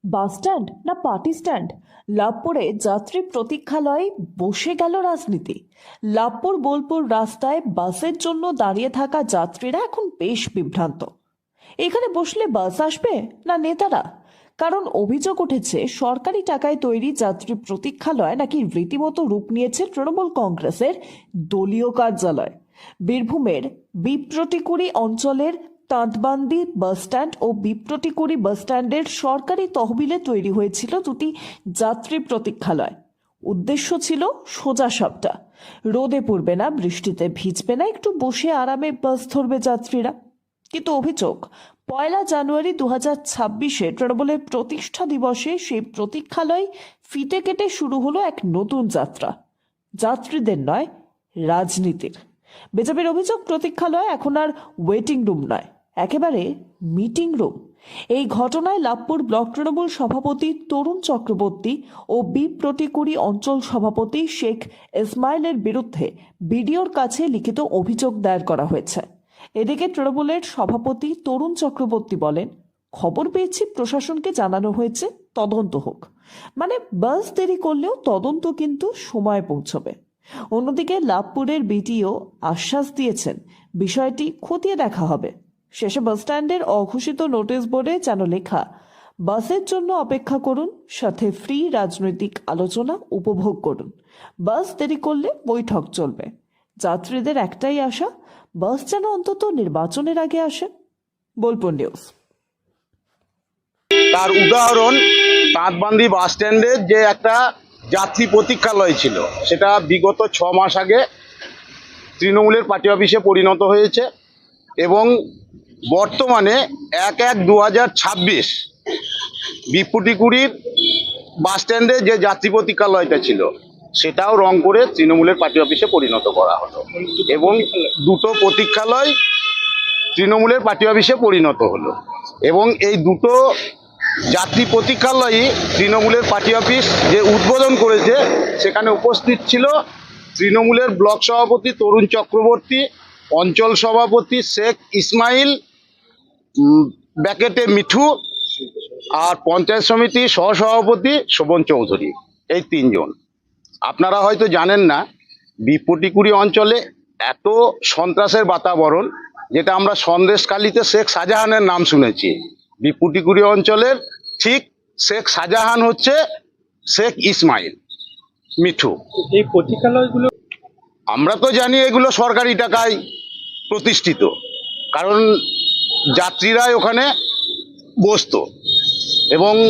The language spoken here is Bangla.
বাস স্ট্যান্ড না পার্টি স্ট্যান্ড? লাভপুরে যাত্রী প্রতীক্ষালয়ে বসে গেল রাজনীতি। লাভপুর বোলপুর রাস্তায় বাসের জন্য দাঁড়িয়ে থাকা যাত্রীরা এখন বেশ বিভ্রান্ত। এখানে বসলে বাস আসবে না নেতারা? কারণ অভিযোগ উঠেছে সরকারি টাকায় তৈরি যাত্রী প্রতীক্ষালয় নাকি রীতিমতো রূপ নিয়েছে তৃণমূল কংগ্রেসের দলীয় কার্যালয়। বীরভূমের বিপ্রটিকুড়ি অঞ্চলের তাঁতবান্দি বাসস্ট্যান্ড ও বিপ্রটিকুড়ি বাসস্ট্যান্ডের সরকারি তহবিলে তৈরি হয়েছিল দুটি যাত্রী প্রতীক্ষালয়। উদ্দেশ্য ছিল সোজা সাপটা, রোদে পড়বে না, বৃষ্টিতে ভিজবে না, একটু বসে আরামে বাস ধরবে যাত্রীরা। কিন্তু অভিযোগ, 1 জানুয়ারি 2026-এ তৃণমূলের প্রতিষ্ঠা দিবসে সেই প্রতীক্ষালয় ফিতে কেটে শুরু হলো এক নতুন যাত্রা, যাত্রীদের নয়, রাজনীতির। বিজেপির অভিযোগ, প্রতীক্ষালয় এখন আর ওয়েটিং রুম নয়, একেবারে মিটিং রুম। এই ঘটনায় লাভপুর ব্লক তৃণমূল সভাপতি তরুণ চক্রবর্তী ও বিপ্রটিকুড়ি অঞ্চল সভাপতি শেখ ইসমাইলের বিরুদ্ধে বিডিওর কাছে লিখিত অভিযোগ দায়ের করা হয়েছে। এদিকে তৃণমূলের সভাপতি তরুণ চক্রবর্তী বলেন, খবর পেয়েছি, প্রশাসনকে জানানো হয়েছে, তদন্ত হোক। মানে বাস দেরি করলেও তদন্ত কিন্তু সময় পৌঁছবে। অন্যদিকে লাভপুরের বিডিও আশ্বাস দিয়েছেন বিষয়টি খতিয়ে দেখা হবে। শেষে বাসস্ট্যান্ডের অঘোষিত নোটিশ বোর্ডে যেন লেখা, বাসের জন্য অপেক্ষা করুন, সাথে ফ্রি রাজনৈতিক আলোচনা উপভোগ করুন। বাস দেরি করলে বৈঠক চলবে। যাত্রীদের একটাই আশা, বাস যেন অন্তত নির্বাচনের আগে আসে। বোলপুর নিউজ। তার উদাহরণ তাঁতবান্দি বাস স্ট্যান্ডের যে একটা যাত্রী প্রতীক্ষালয় ছিল, সেটা বিগত 6 মাস আগে তৃণমূলের পার্টি অফিসে পরিণত হয়েছে এবং বর্তমানে 1/1/2026 বিপ্রটিকুড়ির বাস স্ট্যান্ডে যে যাত্রী প্রতীক্ষালয়টা ছিল সেটাও রং করে তৃণমূলের পার্টি অফিসে পরিণত করা হলো এবং দুটো প্রতীক্ষালয় তৃণমূলের পার্টি অফিসে পরিণত হলো। এবং এই দুটো যাত্রী প্রতীক্ষালয়ই তৃণমূলের পার্টি অফিস যে উদ্বোধন করেছে সেখানে উপস্থিত ছিল তৃণমূলের ব্লক সভাপতি তরুণ চক্রবর্তী, অঞ্চল সভাপতি শেখ ইসমাইল, ব্যাকেটে মিঠু, আর পঞ্চায়েত সমিতি সহসভাপতি শোভন চৌধুরী। এই 3 জন। আপনারা হয়তো জানেন না, বিপ্রটিকুড়ি অঞ্চলে এত সন্ত্রাসের বাতাবরণ, যেটা আমরা সন্দেশখালীতে শেখ শাহজাহানের নাম শুনেছি, বিপ্রটিকুড়ি অঞ্চলের ঠিক শেখ শাহজাহান হচ্ছে শেখ ইসমাইল মিঠু। এই প্রতীক্ষালয়গুলো আমরা তো জানি এগুলো সরকারি টাকায় প্রতিষ্ঠিত, কারণ যাত্রীরাই ওখানে বসতো এবং